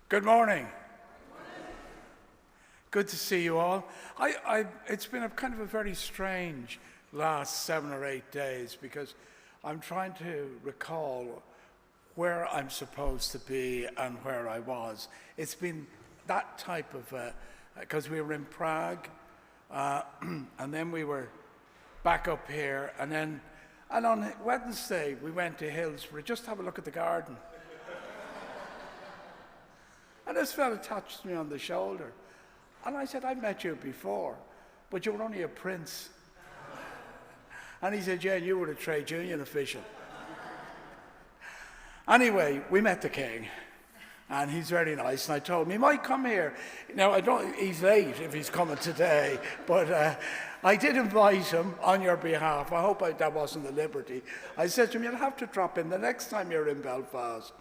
Good morning. Good to see you all. It's been a kind of a very strange last 7 or 8 days because I'm trying to recall where I'm supposed to be and where I was. It's been that type of, because we were in Prague, and then we were back up here, and on Wednesday we went to Hillsborough just to have a look at the garden. And this fella touched me on the shoulder. And I said, I've met you before, but you were only a prince. And he said, yeah, you were a trade union official. Anyway, we met the king. And he's very nice. And I told him, he might come here. Now, he's late if he's coming today. But I did invite him on your behalf. I hope that wasn't a liberty. I said to him, you'll have to drop in the next time you're in Belfast.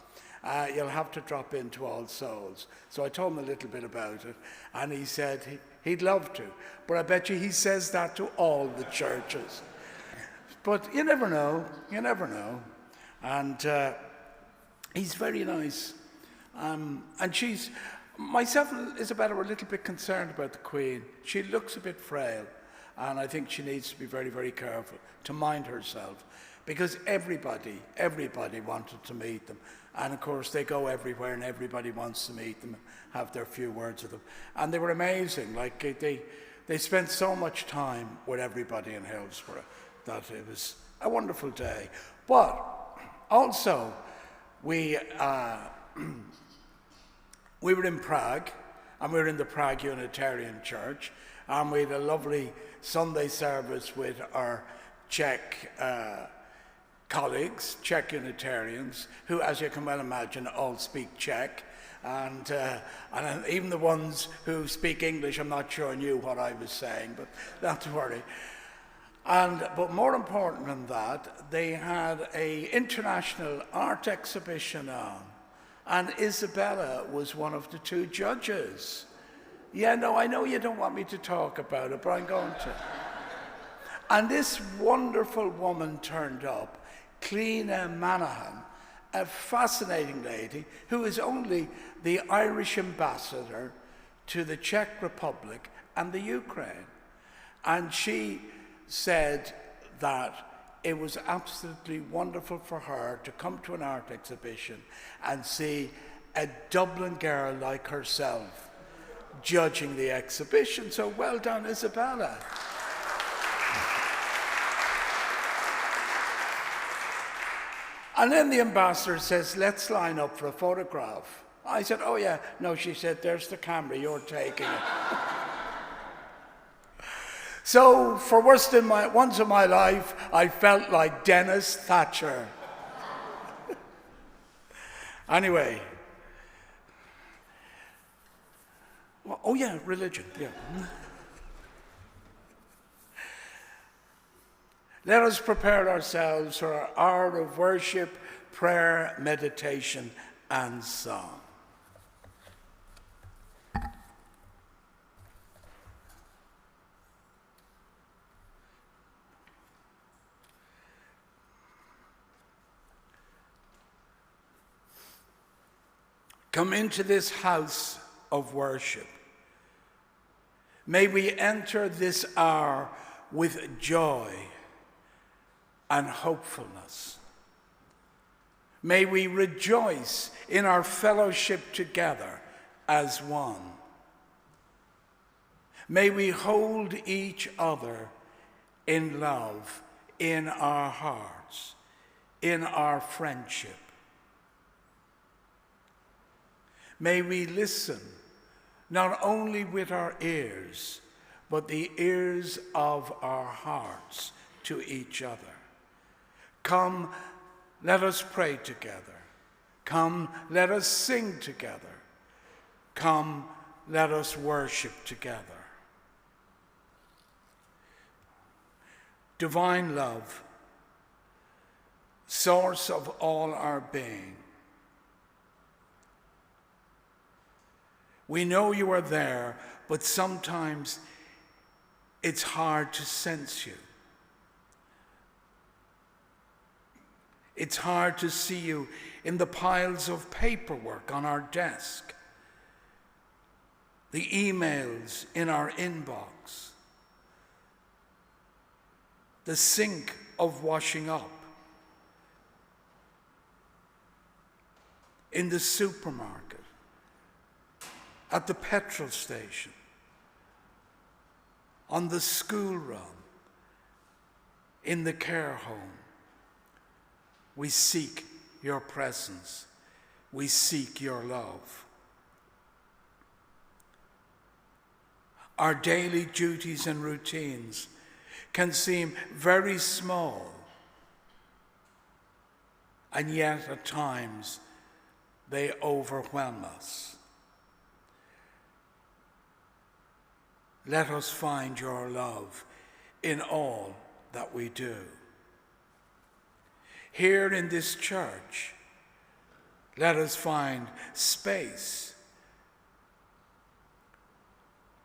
You'll have to drop into All Souls. So I told him a little bit about it, and he said he'd love to. But I bet you he says that to all the churches. But you never know, And he's very nice. And myself and Isabella were a little bit concerned about the Queen. She looks a bit frail, and I think she needs to be very, very careful to mind herself. Because everybody wanted to meet them. And of course, they go everywhere and everybody wants to meet them, have their few words with them. And they were amazing. Like, they spent so much time with everybody in Hillsborough that it was a wonderful day. But also, we were in Prague, and we were in the Prague Unitarian Church, and we had a lovely Sunday service with our Czech colleagues, Czech Unitarians, who, as you can well imagine, all speak Czech. And even the ones who speak English, I'm not sure knew what I was saying, but not to worry. But more important than that, they had an international art exhibition on, and Isabella was one of the 2 judges. Yeah, no, I know you don't want me to talk about it, but I'm going to. And this wonderful woman turned up, Cliona Manahan, a fascinating lady who is only the Irish ambassador to the Czech Republic and the Ukraine. And she said that it was absolutely wonderful for her to come to an art exhibition and see a Dublin girl like herself judging the exhibition. So well done, Isabella. And then the ambassador says, let's line up for a photograph. I said, oh yeah. No, she said, there's the camera, you're taking it. So for once in my life, I felt like Dennis Thatcher. Anyway. Well, oh yeah, religion, yeah. Let us prepare ourselves for our hour of worship, prayer, meditation, and song. Come into this house of worship. May we enter this hour with joy and hopefulness. May we rejoice in our fellowship together as one. May we hold each other in love in our hearts, in our friendship. May we listen not only with our ears, but the ears of our hearts to each other. Come, let us pray together. Come, let us sing together. Come, let us worship together. Divine love, source of all our being, we know you are there, but sometimes it's hard to sense you. It's hard to see you in the piles of paperwork on our desk the emails in our inbox, the sink of washing up, in the supermarket, at the petrol station, on the school run, in the care home. We seek your presence. We seek your love. Our daily duties and routines can seem very small, and yet at times they overwhelm us. Let us find your love in all that we do. Here in this church, let us find space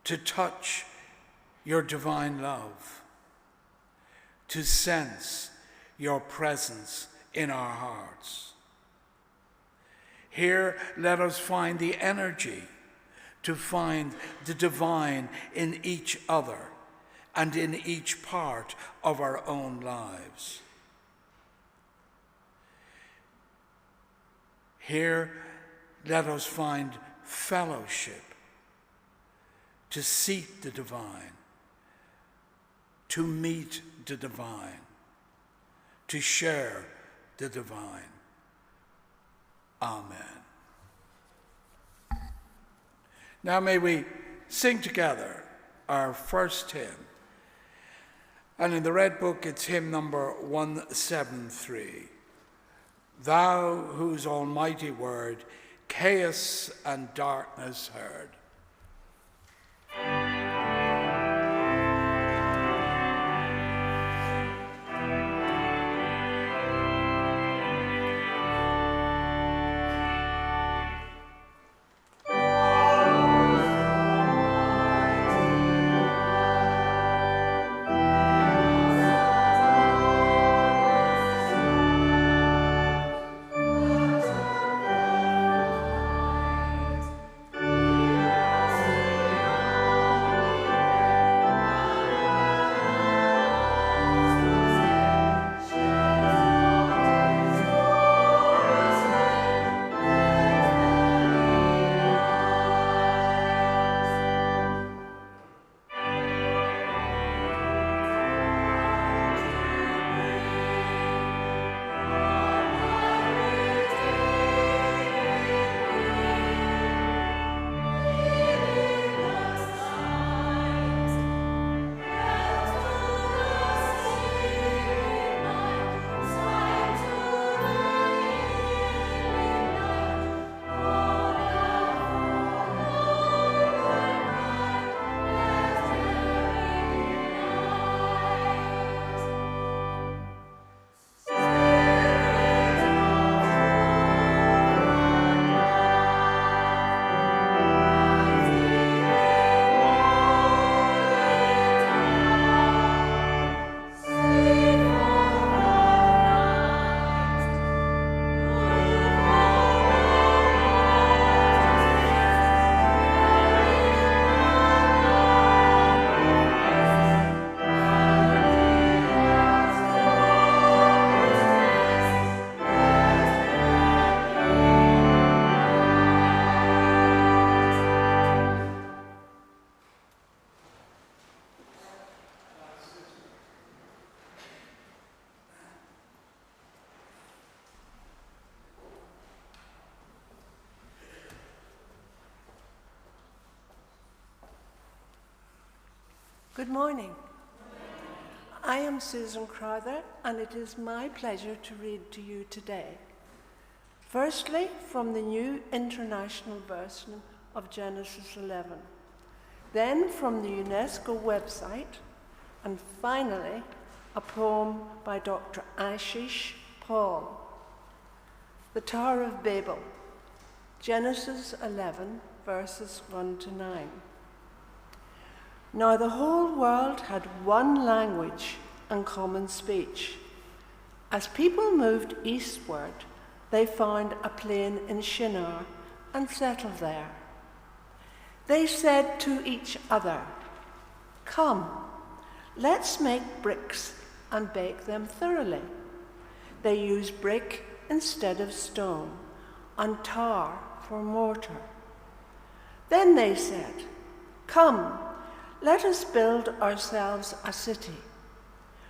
to touch your divine love, to sense your presence in our hearts. Here, let us find the energy to find the divine in each other and in each part of our own lives. Here, let us find fellowship to seek the divine, to meet the divine, to share the divine. Amen. Now may we sing together our first hymn. And in the Red Book, it's hymn number 173. Thou whose almighty word chaos and darkness heard. Good morning. I am Susan Crowther, and it is my pleasure to read to you today. Firstly, from the New International Version of Genesis 11, then from the UNESCO website, and finally, a poem by Dr. Ashish Paul. The Tower of Babel, Genesis 11, verses 1 to 9. Now the whole world had one language and common speech. As people moved eastward, they found a plain in Shinar and settled there. They said to each other, "Come, let's make bricks and bake them thoroughly." They used brick instead of stone, and tar for mortar. Then they said, "Come, let us build ourselves a city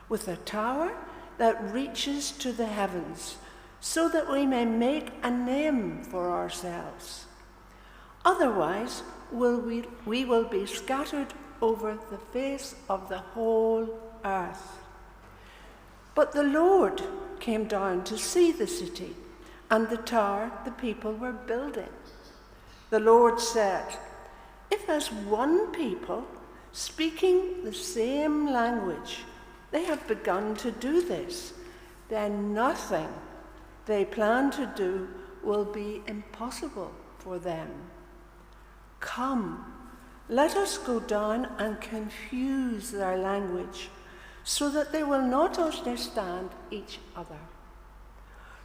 with a tower that reaches to the heavens, so that we may make a name for ourselves. Otherwise, we will be scattered over the face of the whole earth." But the Lord came down to see the city and the tower the people were building. The Lord said, "If as one people, speaking the same language, they have begun to do this, then nothing they plan to do will be impossible for them. Come, let us go down and confuse their language, so that they will not understand each other."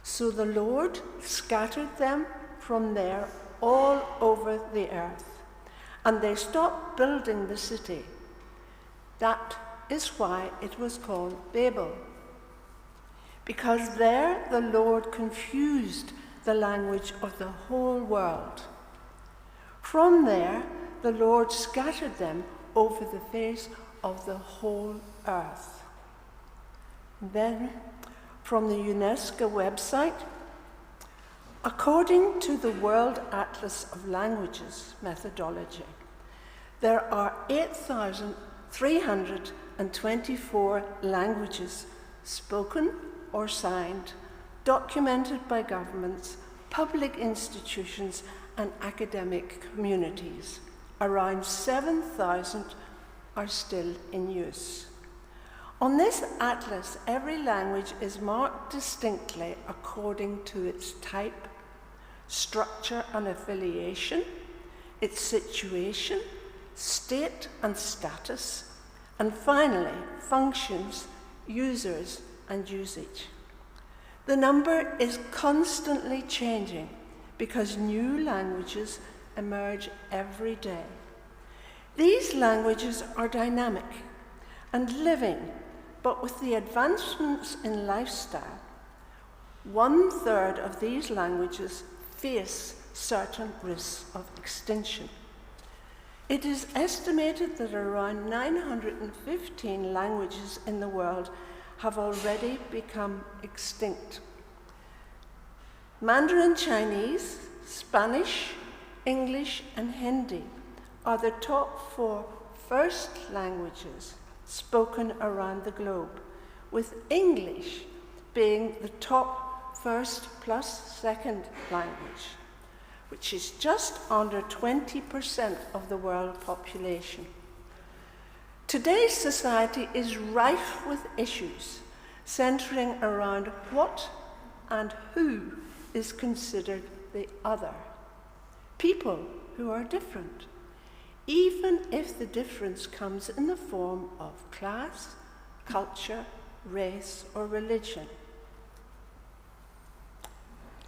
So the Lord scattered them from there all over the earth, and they stopped building the city. That is why it was called Babel, because there the Lord confused the language of the whole world. From there, the Lord scattered them over the face of the whole earth. Then, from the UNESCO website, according to the World Atlas of Languages methodology, there are 8,324 languages spoken or signed, documented by governments, public institutions, and academic communities. Around 7,000 are still in use. On this atlas, every language is marked distinctly according to its type, structure and affiliation, its situation, state and status, and finally, functions, users, and usage. The number is constantly changing because new languages emerge every day. These languages are dynamic and living, but with the advancements in lifestyle, 1/3 of these languages face certain risks of extinction. It is estimated that around 915 languages in the world have already become extinct. Mandarin Chinese, Spanish, English, and Hindi are the top 4 first languages spoken around the globe, with English being the top first plus second language, which is just under 20% of the world population. Today's society is rife with issues centering around what and who is considered the other. People who are different, even if the difference comes in the form of class, culture, race, or religion.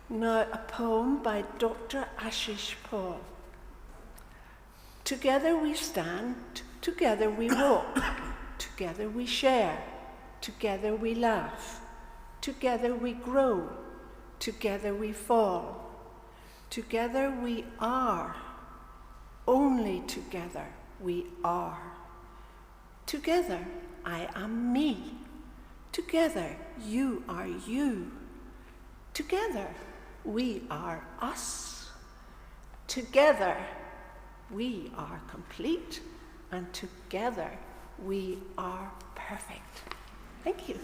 Now, a poem by Dr. Ashish Paul. Together we stand, together we walk, together we share, together we laugh, together we grow, together we fall, together we are, only together we are. Together I am me, together you are you, together we are us, together we are complete, and together we are perfect. Thank you.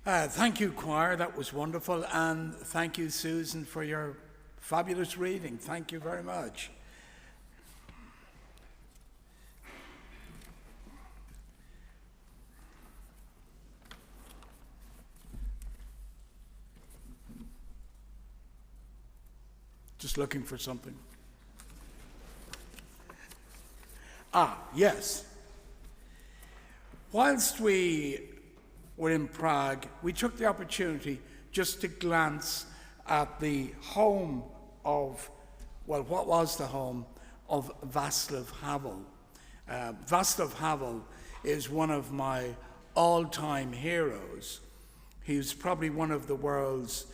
Thank you, choir. That was wonderful. And thank you, Susan, for your fabulous reading. Thank you very much. Just looking for something. Yes. Whilst we were in Prague, we took the opportunity just to glance at the home of, well, what was the home of Václav Havel. Václav Havel is one of my all-time heroes. He's probably one of the world's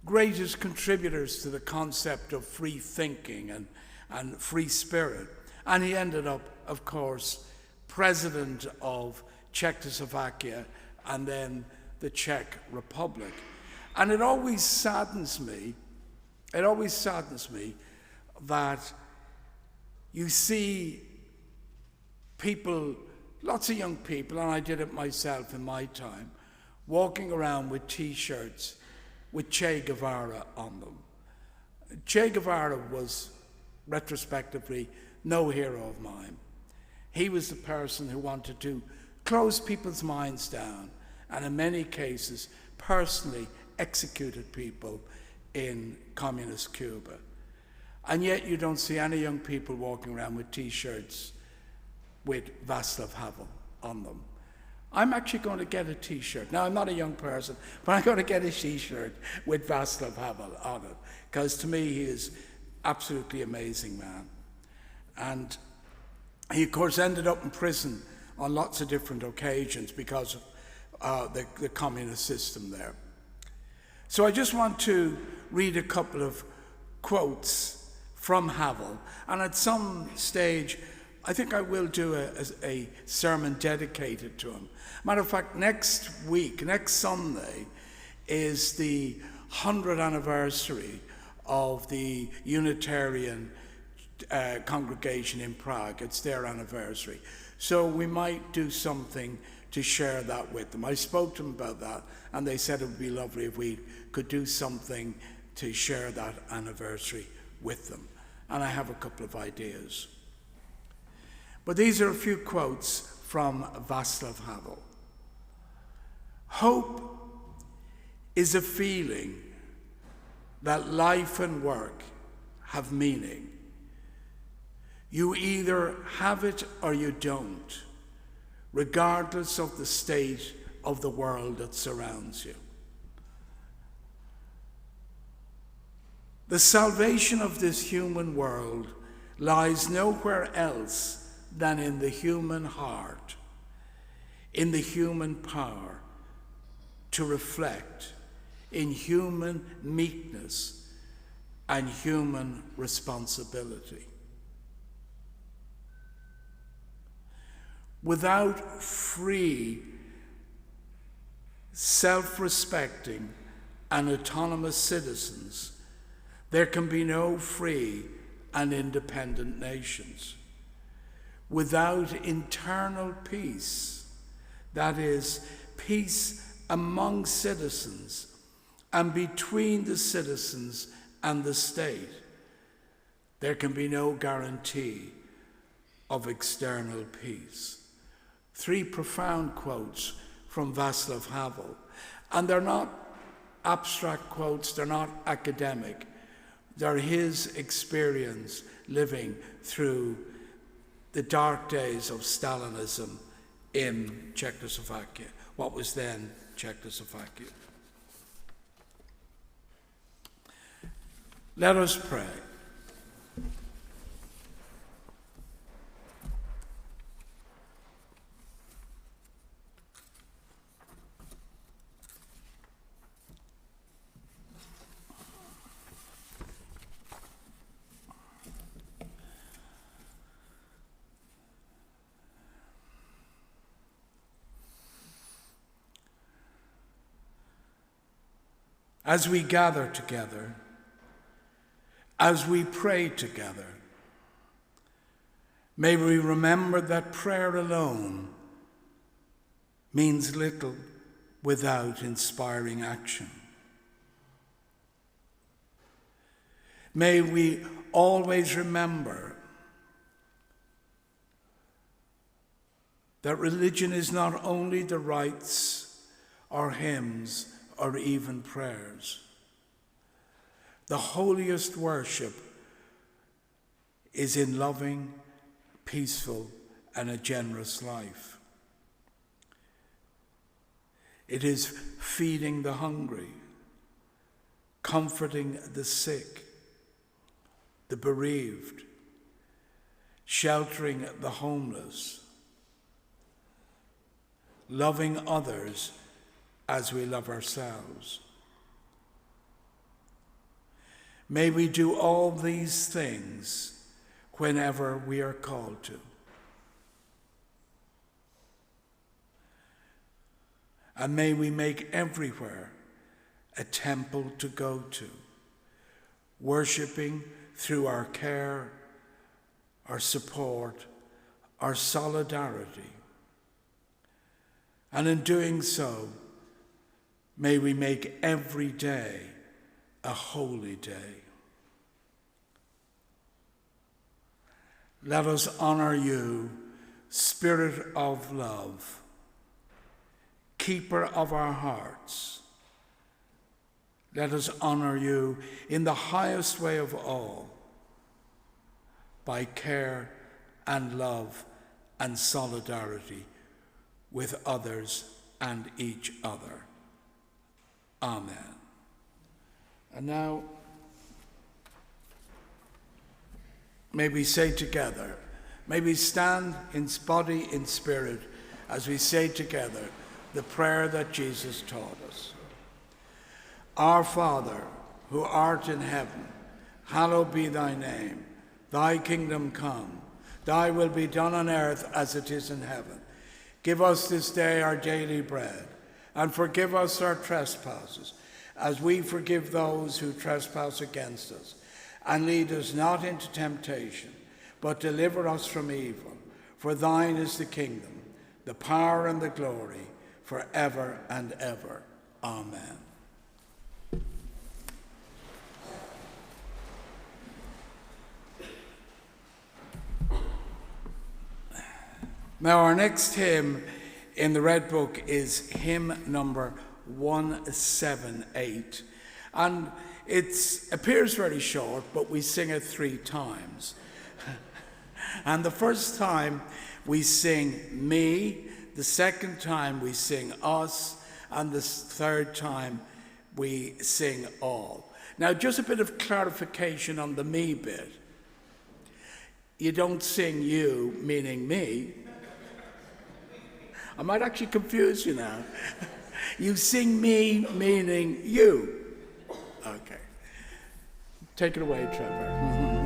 greatest contributors to the concept of free thinking and free spirit. And he ended up, of course, president of Czechoslovakia and then the Czech Republic. And it always saddens me that you see people, lots of young people, and I did it myself in my time, walking around with T-shirts with Che Guevara on them. Che Guevara was, retrospectively, no hero of mine. He was the person who wanted to close people's minds down and in many cases personally executed people in communist Cuba. And yet you don't see any young people walking around with T-shirts with Václav Havel on them. I'm actually going to get a T-shirt. Now, I'm not a young person, but I'm going to get a T-shirt with Václav Havel on it, because to me he is absolutely amazing man. And he, of course, ended up in prison on lots of different occasions because of the communist system there. So I just want to read a couple of quotes from Havel, and at some stage I think I will do a sermon dedicated to him. Matter of fact, next Sunday, is the 100th anniversary of the Unitarian congregation in Prague. It's their anniversary. So we might do something to share that with them. I spoke to them about that, and they said it would be lovely if we could do something to share that anniversary with them. And I have a couple of ideas. But these are a few quotes from Václav Havel. Hope is a feeling that life and work have meaning. You either have it or you don't, regardless of the state of the world that surrounds you. The salvation of this human world lies nowhere else than in the human heart, in the human power to reflect, in human meekness and human responsibility. Without free, self-respecting and autonomous citizens, there can be no free and independent nations. Without internal peace, that is, peace among citizens and between the citizens and the state, there can be no guarantee of external peace. Three profound quotes from Václav Havel. And they're not abstract quotes, they're not academic. They're his experience living through the dark days of Stalinism in Czechoslovakia, what was then Czechoslovakia. Let us pray. As we gather together, as we pray together, may we remember that prayer alone means little without inspiring action. May we always remember that religion is not only the rites or hymns or even prayers. The holiest worship is in loving, peaceful, and a generous life. It is feeding the hungry, comforting the sick, the bereaved, sheltering the homeless, loving others as we love ourselves. May we do all these things whenever we are called to. And may we make everywhere a temple to go to, worshiping through our care, our support, our solidarity. And in doing so, may we make every day a holy day. Let us honor you, Spirit of love, keeper of our hearts. Let us honor you in the highest way of all, by care and love and solidarity with others and each other. Amen. And now, may we say together, may we stand in body, in spirit, as we say together the prayer that Jesus taught us. Our Father, who art in heaven, hallowed be thy name. Thy kingdom come, thy will be done on earth as it is in heaven. Give us this day our daily bread, and forgive us our trespasses, as we forgive those who trespass against us. And lead us not into temptation, but deliver us from evil. For thine is the kingdom, the power and the glory, forever and ever. Amen. Now, our next hymn in the Red Book is hymn number 178. And it appears very short, but we sing it 3 times. And the first time we sing me, the second time we sing us, and the third time we sing all. Now, just a bit of clarification on the me bit. You don't sing you, meaning me. I might actually confuse you now. You sing me, meaning you. Okay. Take it away, Trevor.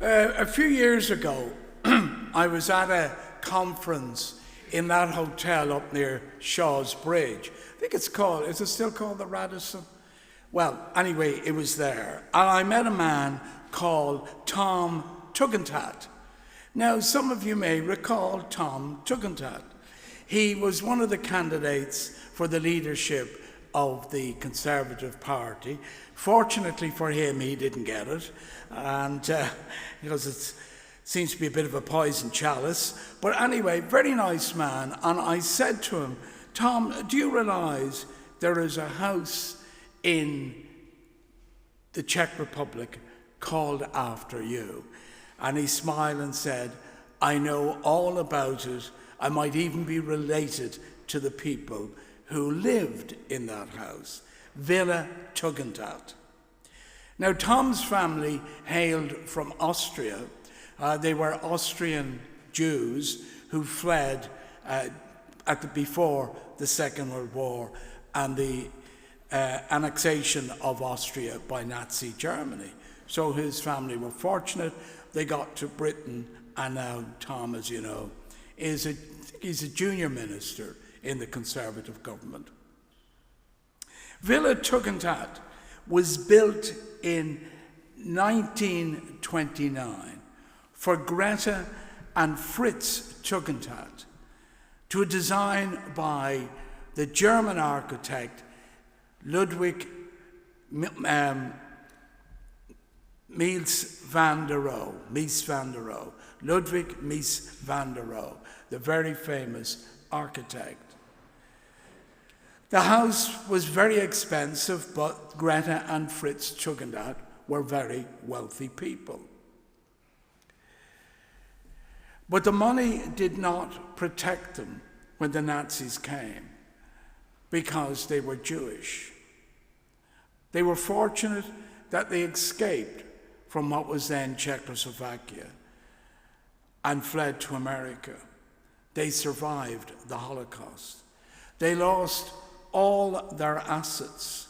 A few years ago, I was at a conference in that hotel up near Shaw's Bridge. I think it's called, is it still called the Radisson? Well, anyway, it was there. And I met a man called Tom Tugendhat. Now, some of you may recall Tom Tugendhat. He was one of the candidates for the leadership of the Conservative Party. Fortunately for him, he didn't get it, and because it seems to be a bit of a poison chalice. But anyway, very nice man. And I said to him, Tom, do you realize there is a house in the Czech Republic called after you? And he smiled and said, I know all about it. I might even be related to the people who lived in that house. Villa Tugendhat. Now, Tom's family hailed from Austria. They were Austrian Jews who fled before the Second World War and the annexation of Austria by Nazi Germany. So his family were fortunate. They got to Britain, and now Tom, as you know, he's a junior minister in the Conservative government. Villa Tugendhat was built in 1929 for Greta and Fritz Tugendhat to a design by the German architect Ludwig Mies van der Rohe, Ludwig Mies van der Rohe, the very famous architect. The house was very expensive, but Greta and Fritz Tugendhat were very wealthy people. But the money did not protect them when the Nazis came, because they were Jewish. They were fortunate that they escaped from what was then Czechoslovakia and fled to America. They survived the Holocaust. They lost all their assets.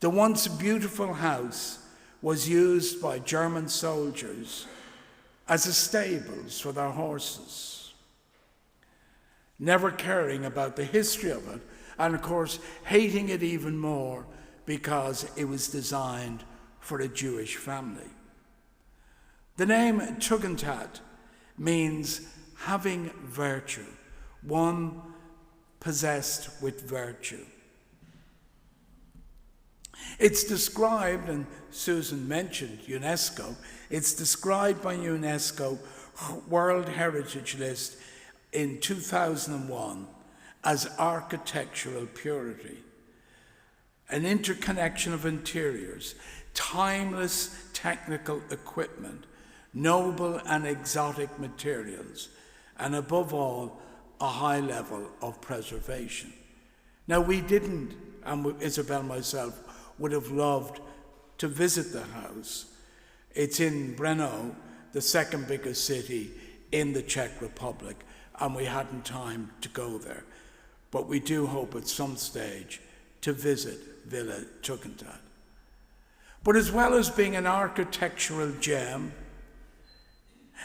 The once beautiful house was used by German soldiers as a stables for their horses, never caring about the history of it, and of course hating it even more because it was designed for a Jewish family. The name Tugendhat means having virtue, one possessed with virtue. It's described, and Susan mentioned UNESCO, it's described by UNESCO World Heritage List in 2001 as architectural purity, an interconnection of interiors, timeless technical equipment, noble and exotic materials, and above all, a high level of preservation. Now, we didn't, and Isabel and myself would have loved to visit the house. It's in Brno, the second biggest city in the Czech Republic, and we hadn't time to go there. But we do hope at some stage to visit Villa Tugendhat. But as well as being an architectural gem,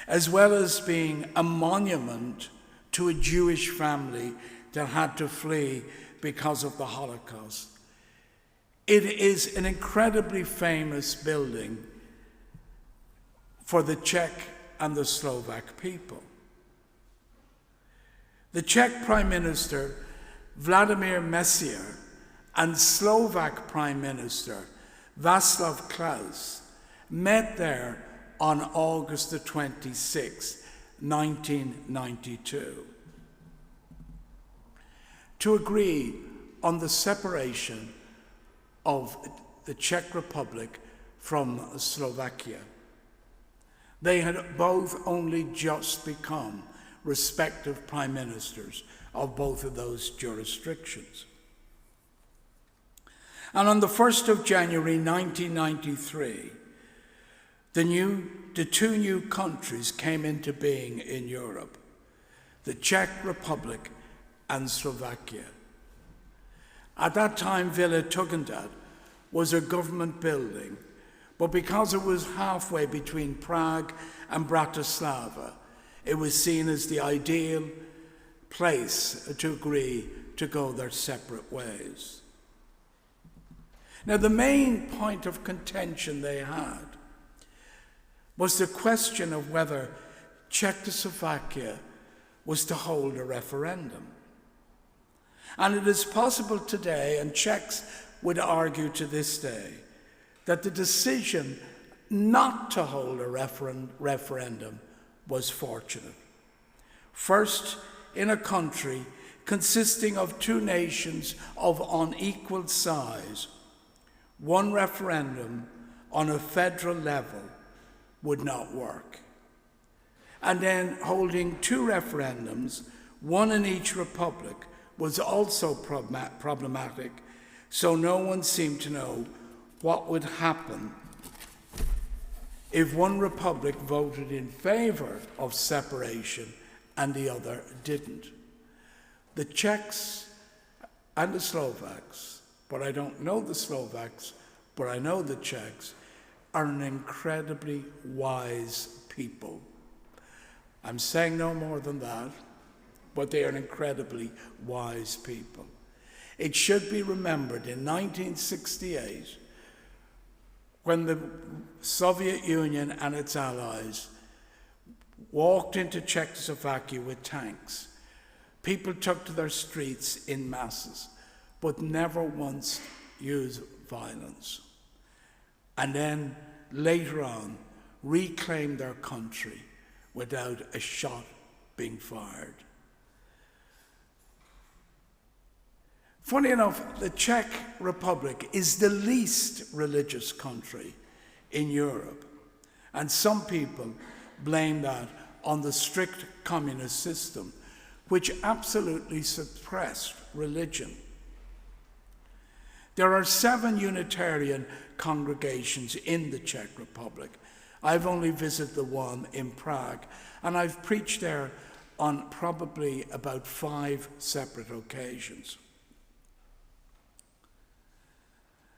as well as being a monument to a Jewish family that had to flee because of the Holocaust, it is an incredibly famous building for the Czech and the Slovak people. The Czech Prime Minister, Vladimír Mečiar, and Slovak Prime Minister, Václav Klaus, met there on August the 26th, 1992, to agree on the separation of the Czech Republic from Slovakia. They had both only just become respective prime ministers of both of those jurisdictions. And on the 1st of January 1993, the two new countries came into being in Europe, the Czech Republic and Slovakia. At that time, Villa Tugendhat was a government building, But because it was halfway between Prague and Bratislava, it was seen as the ideal place to agree to go their separate ways. Now, the main point of contention they had was the question of whether Czechoslovakia was to hold a referendum. And it is possible today, and Czechs would argue to this day, that the decision not to hold a referendum was fortunate. First, in a country consisting of two nations of unequal size, one referendum on a federal level would not work. And then holding two referendums, one in each republic, was also problematic, so no one seemed to know what would happen if one republic voted in favor of separation and the other didn't. The Czechs and the Slovaks, but I don't know the Slovaks, but I know the Czechs, are an incredibly wise people. I'm saying no more than that, but they are incredibly wise people. It should be remembered in 1968, when the Soviet Union and its allies walked into Czechoslovakia with tanks, people took to their streets in masses, but never once used violence. And then later on, reclaimed their country without a shot being fired. Funny enough, the Czech Republic is the least religious country in Europe, and some people blame that on the strict communist system, which absolutely suppressed religion. There are 7 Unitarian congregations in the Czech Republic. I've only visited the one in Prague, and I've preached there on probably about 5 separate occasions.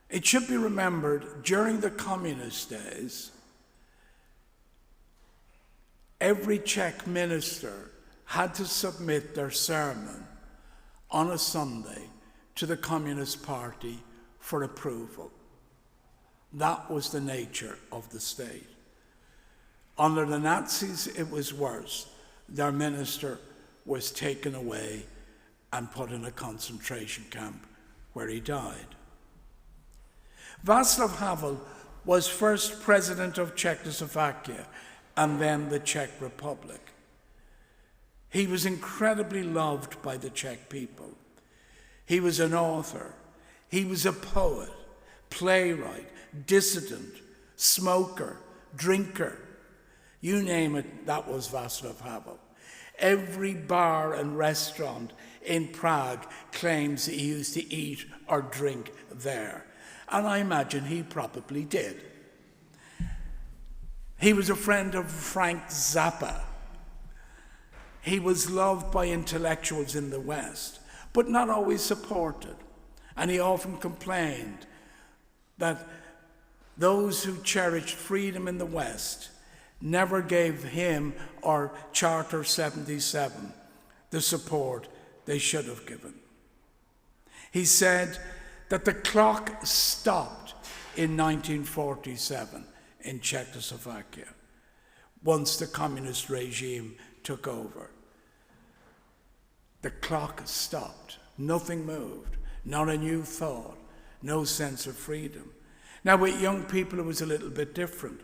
It should be remembered, during the communist days, every Czech minister had to submit their sermon on a Sunday to the Communist Party for approval. That was the nature of the state. Under the Nazis, it was worse. Their minister was taken away and put in a concentration camp where he died. Václav Havel was first president of Czechoslovakia and then the Czech Republic. He was incredibly loved by the Czech people. He was an author. He was a poet, playwright, dissident, smoker, drinker. You name it, that was Václav Havel. Every bar and restaurant in Prague claims he used to eat or drink there. And I imagine he probably did. He was a friend of Frank Zappa. He was loved by intellectuals in the West, but not always supported. And he often complained that those who cherished freedom in the West never gave him or Charter 77 the support they should have given. He said that the clock stopped in 1947 in Czechoslovakia, once the communist regime took over. The clock stopped. Nothing moved. Not a new thought. No sense of freedom. Now, with young people, it was a little bit different.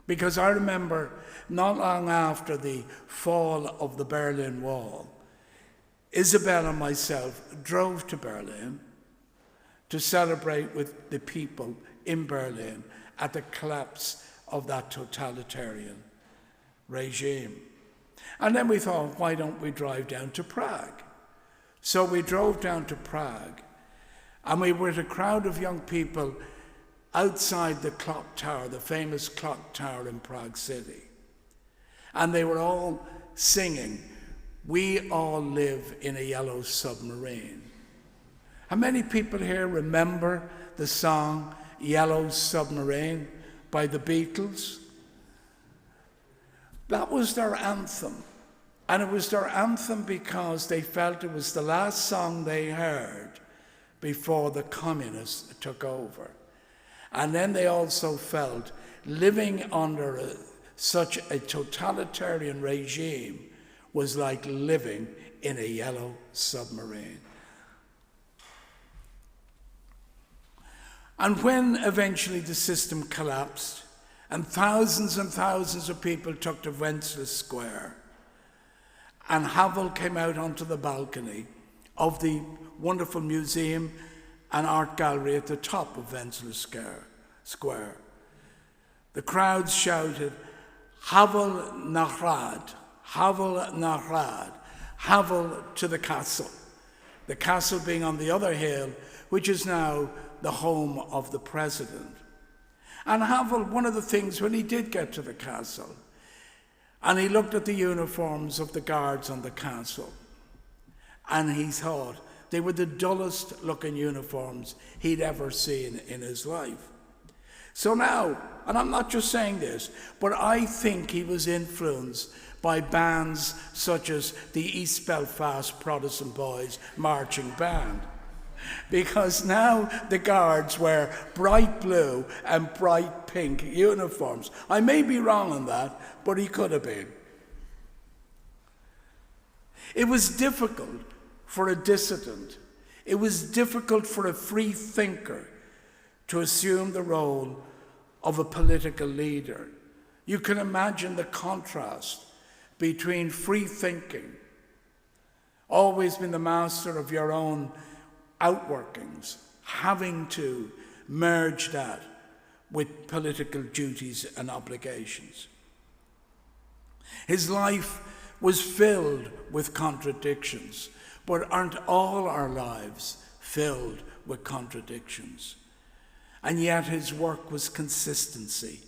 Because I remember not long after the fall of the Berlin Wall, Isabel and myself drove to Berlin to celebrate with the people in Berlin at the collapse of that totalitarian regime. And then we thought, why don't we drive down to Prague? So we drove down to Prague, and we were with a crowd of young people outside the clock tower, the famous clock tower in Prague City. And they were all singing, "We all live in a yellow submarine." How many people here remember the song Yellow Submarine by the Beatles. That was their anthem. And it was their anthem because they felt it was the last song they heard before the communists took over. And then they also felt living under such a totalitarian regime was like living in a yellow submarine. And when eventually the system collapsed and thousands of people took to Wenceslas Square, and Havel came out onto the balcony of the wonderful museum and art gallery at the top of Wenceslas Square, the crowds shouted, "Havel nach Rad, Havel nach Rad, Havel to the castle being on the other hill, which is now the home of the president." And Havel, one of the things, when he did get to the castle, and he looked at the uniforms of the guards on the castle, and he thought they were the dullest looking uniforms he'd ever seen in his life. So now, and I'm not just saying this, but I think he was influenced by bands such as the East Belfast Protestant Boys Marching Band. Because now the guards wear bright blue and bright pink uniforms. I may be wrong on that, but he could have been. It was difficult for a dissident. It was difficult for a free thinker to assume the role of a political leader. You can imagine the contrast between free thinking, always been the master of your own outworkings, having to merge that with political duties and obligations. His life was filled with contradictions, but aren't all our lives filled with contradictions? And yet his work was consistency,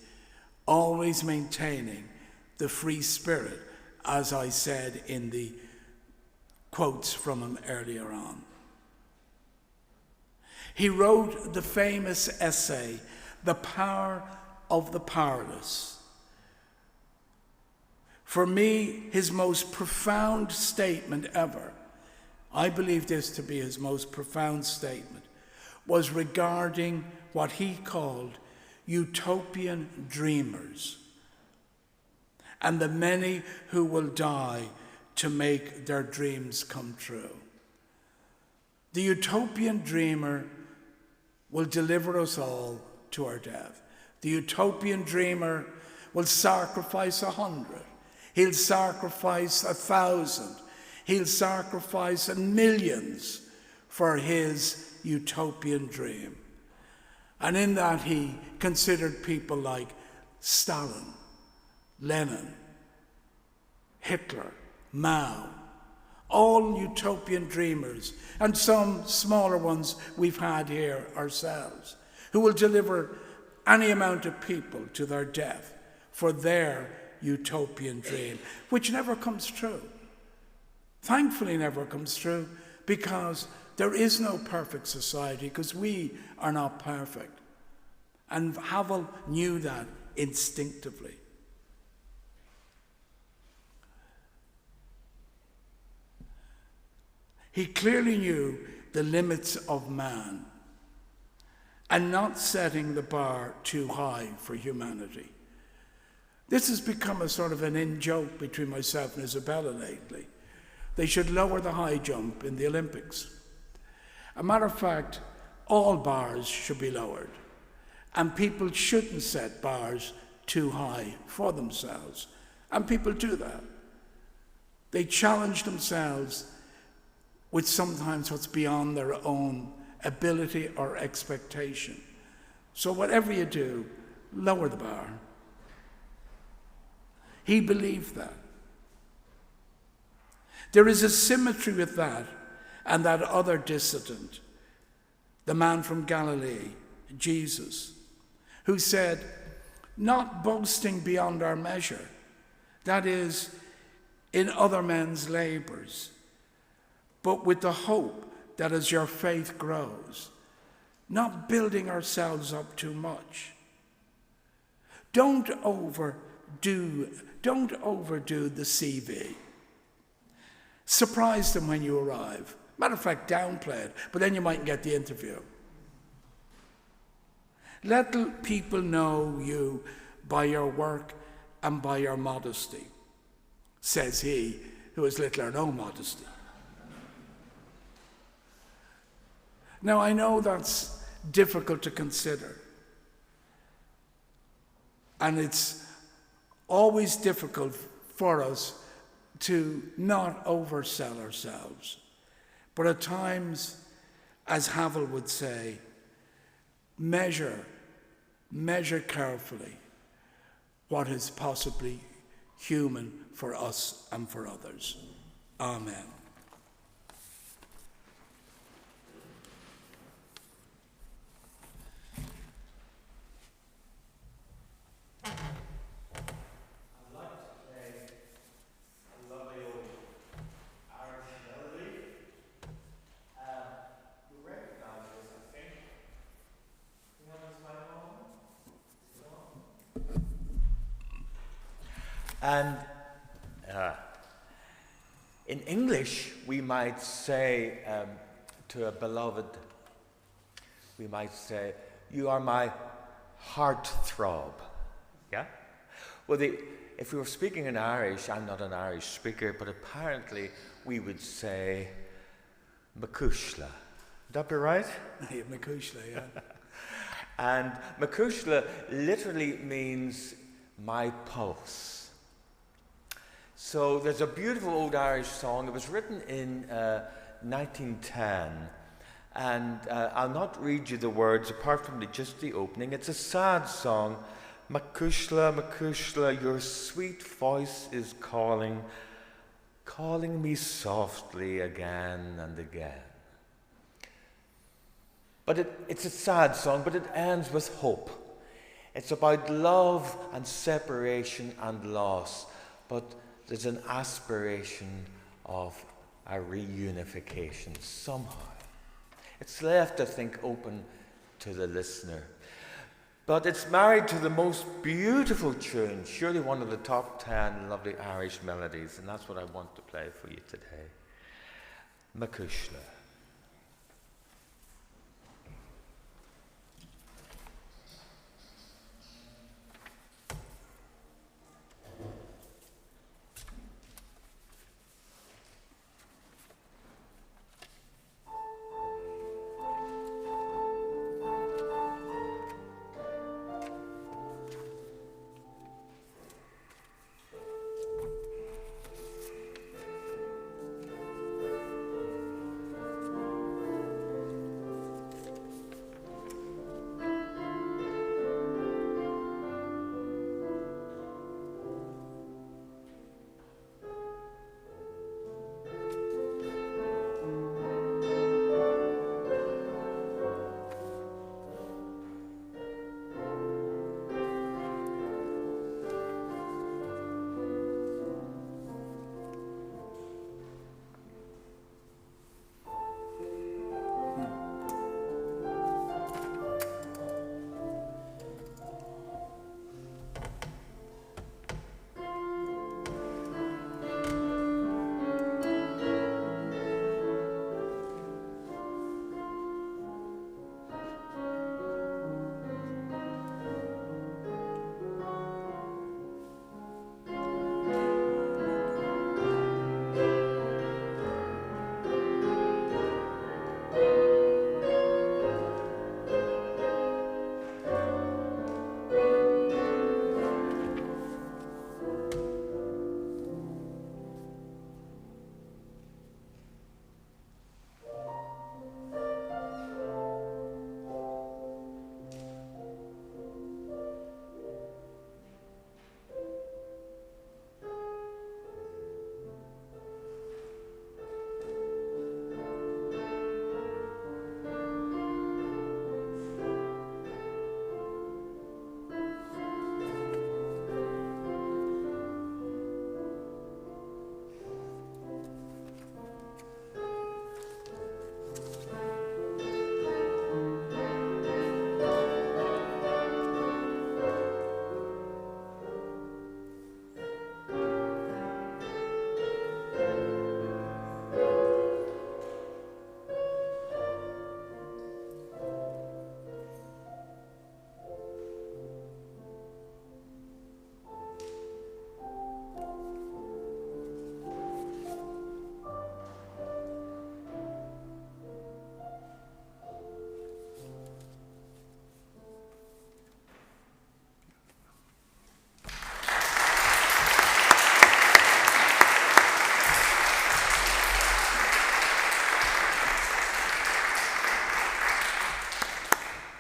always maintaining the free spirit, as I said in the quotes from him earlier on. He wrote the famous essay, "The Power of the Powerless." For me, his most profound statement ever, I believe this to be his most profound statement, was regarding what he called utopian dreamers and the many who will die to make their dreams come true. The utopian dreamer will deliver us all to our death. The utopian dreamer will sacrifice 100. He'll sacrifice 1,000. He'll sacrifice millions for his utopian dream. And in that he considered people like Stalin, Lenin, Hitler, Mao, all utopian dreamers, and some smaller ones we've had here ourselves, who will deliver any amount of people to their death for their utopian dream, which never comes true. Thankfully never comes true, because there is no perfect society, because we are not perfect. And Havel knew that instinctively. He clearly knew the limits of man and not setting the bar too high for humanity. This has become a sort of an in-joke between myself and Isabella lately. They should lower the high jump in the Olympics. A matter of fact, all bars should be lowered, and people shouldn't set bars too high for themselves. And people do that. They challenge themselves with sometimes what's beyond their own ability or expectation. So whatever you do, lower the bar. He believed that. There is a symmetry with that and that other dissident, the man from Galilee, Jesus, who said, "Not boasting beyond our measure, that is, in other men's labors, but with the hope that as your faith grows, not building ourselves up too much, Don't overdo the CV. Surprise them when you arrive. Matter of fact, downplay it, but then you mightn't get the interview. Let the people know you by your work and by your modesty, says he who has little or no modesty. Now, I know that's difficult to consider. And it's always difficult for us to not oversell ourselves. But at times, as Havel would say, measure carefully what is possibly human for us and for others. Amen. And in English, we might say to a beloved, we might say, "You are my heartthrob." Yeah? Well, if we were speaking in Irish, I'm not an Irish speaker, but apparently we would say, "Macushla." Would that be right? Yeah, Macushla, yeah. And Macushla literally means my pulse. So there's a beautiful old Irish song. It was written in 1910. And I'll not read you the words apart from just the opening. It's a sad song. Macushla, Macushla, your sweet voice is calling me softly again and again. But it's a sad song, but it ends with hope. It's about love and separation and loss, but there's an aspiration of a reunification somehow. It's left, I think, open to the listener. But it's married to the most beautiful tune, surely one of the top 10 lovely Irish melodies, and that's what I want to play for you today. Macushla.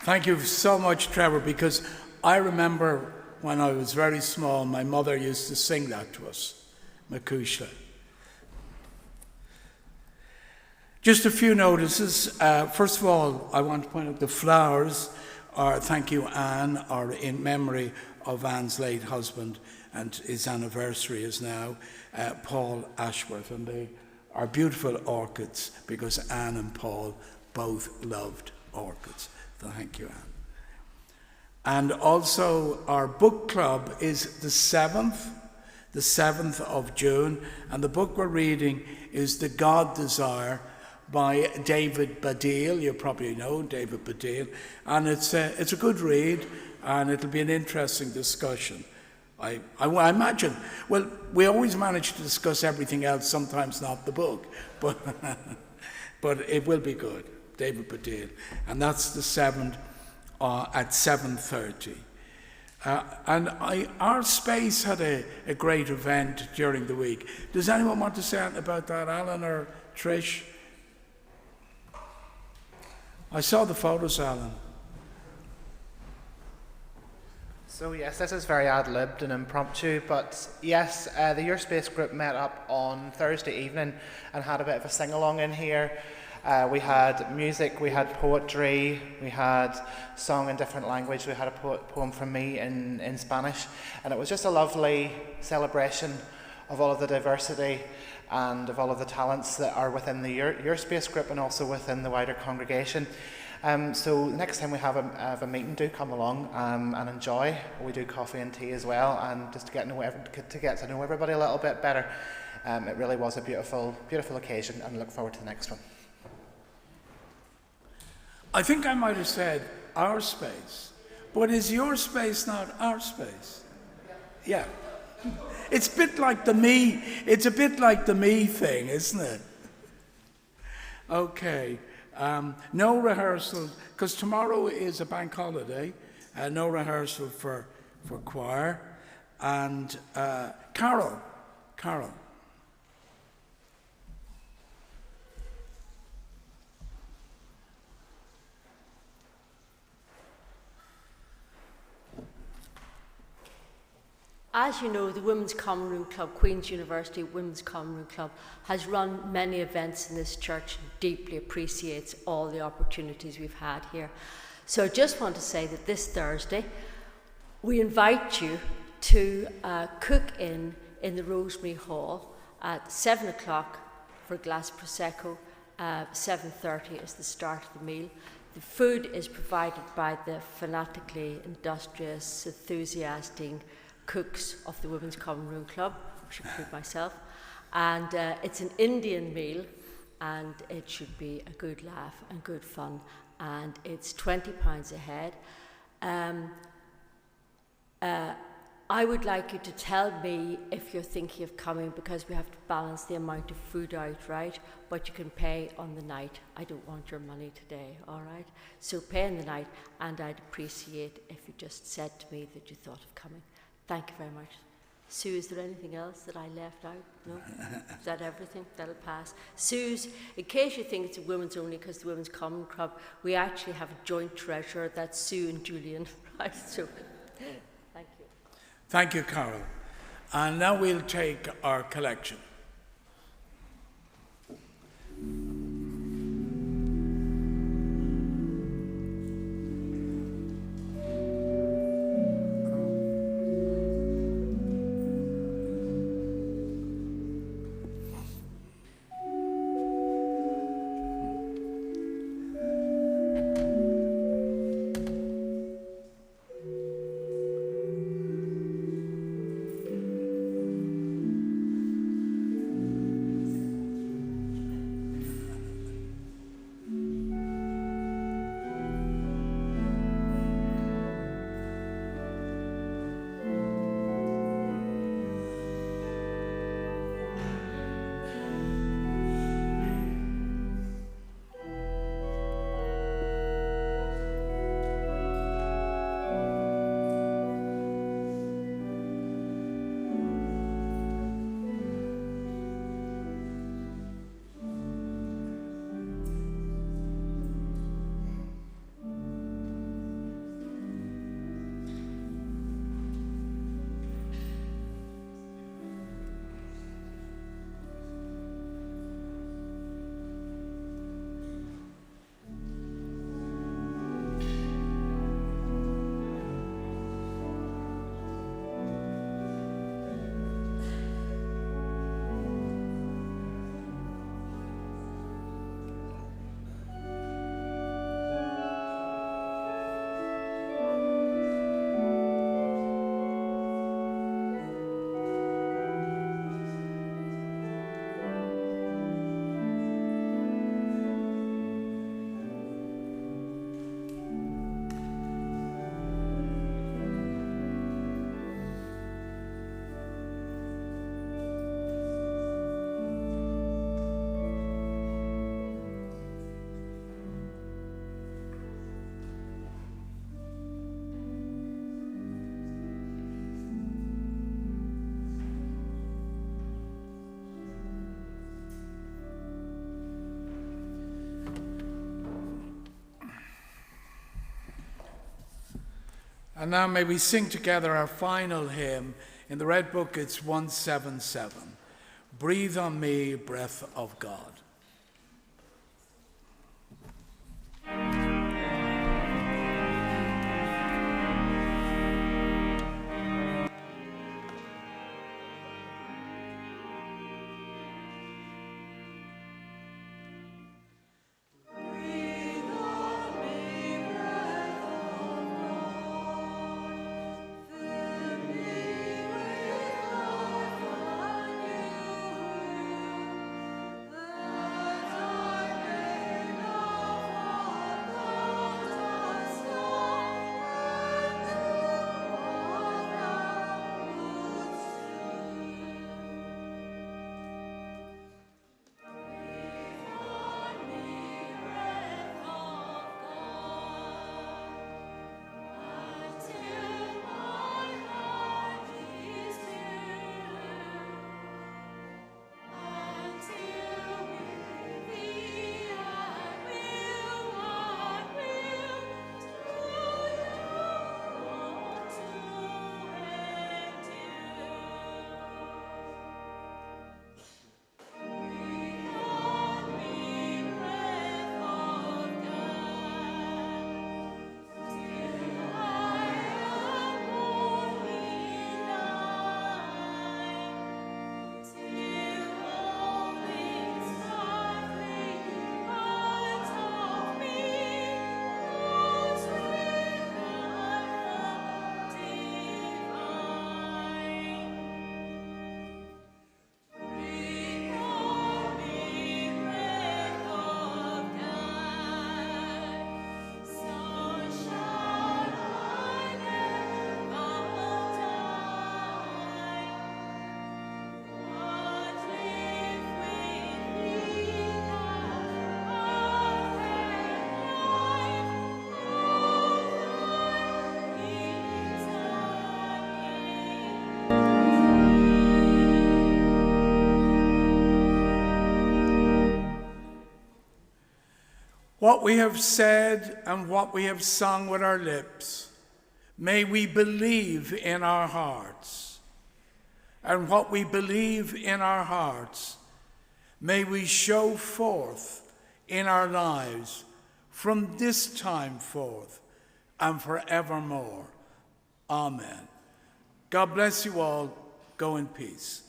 Thank you so much, Trevor, because I remember when I was very small, my mother used to sing that to us, Macushla. Just a few notices. First of all, I want to point out the flowers are, thank you, Anne, are in memory of Anne's late husband, and his anniversary is now Paul Ashworth, and they are beautiful orchids because Anne and Paul both loved orchids. Thank you, Anne. And also our book club is the 7th of June, and the book we're reading is The God Desire by David Baddiel. You probably know David Baddiel, and it's a good read, and it'll be an interesting discussion. I imagine. Well, we always manage to discuss everything else, sometimes not the book, but but it will be good. David Baddiel, and that's the 7th at 7:30. And our space had a great event during the week. Does anyone want to say anything about that, Alan or Trish? I saw the photos, Alan. So yes, this is very ad-libbed and impromptu, but yes, the Your Space group met up on Thursday evening and had a bit of a sing-along in here. We had music, we had poetry, we had song in different language, we had a poem from me in Spanish, and it was just a lovely celebration of all of the diversity and of all of the talents that are within the Your Space group and also within the wider congregation. So the next time we have a meeting, do come along and enjoy. We do coffee and tea as well, and just to get to know everybody a little bit better. It really was a beautiful occasion, and look forward to the next one. I think I might have said our space, but is your space not our space? Yeah. It's a bit like the me. It's a bit like the me thing, isn't it? Okay. No rehearsal, because tomorrow is a bank holiday. No rehearsal for choir. And Carol. As you know, the Women's Common Room Club, Queen's University Women's Common Room Club, has run many events in this church and deeply appreciates all the opportunities we've had here. So I just want to say that this Thursday, we invite you to cook in the Rosemary Hall at 7 o'clock for a glass Prosecco. 7:30 is the start of the meal. The food is provided by the fanatically industrious, enthusiastic cooks of the Women's Common Room Club, which include myself, and it's an Indian meal, and it should be a good laugh and good fun, and it's £20 a head. I would like you to tell me if you're thinking of coming, because we have to balance the amount of food out, right? But you can pay on the night. I don't want your money today, all right? So pay on the night, and I'd appreciate if you just said to me that you thought of coming. Thank you very much. Sue, is there anything else that I left out? No? Is that everything? That'll pass. Sue's, in case you think it's a women's only because the Women's Common Club, we actually have a joint treasurer, that's Sue and Julian, right? So, thank you. Thank you, Carol. And now we'll take our collection. And now may we sing together our final hymn. In the Red Book, it's 177. Breathe on me, breath of God. What we have said and what we have sung with our lips, may we believe in our hearts. And what we believe in our hearts, may we show forth in our lives from this time forth and forevermore. Amen. God bless you all. Go in peace.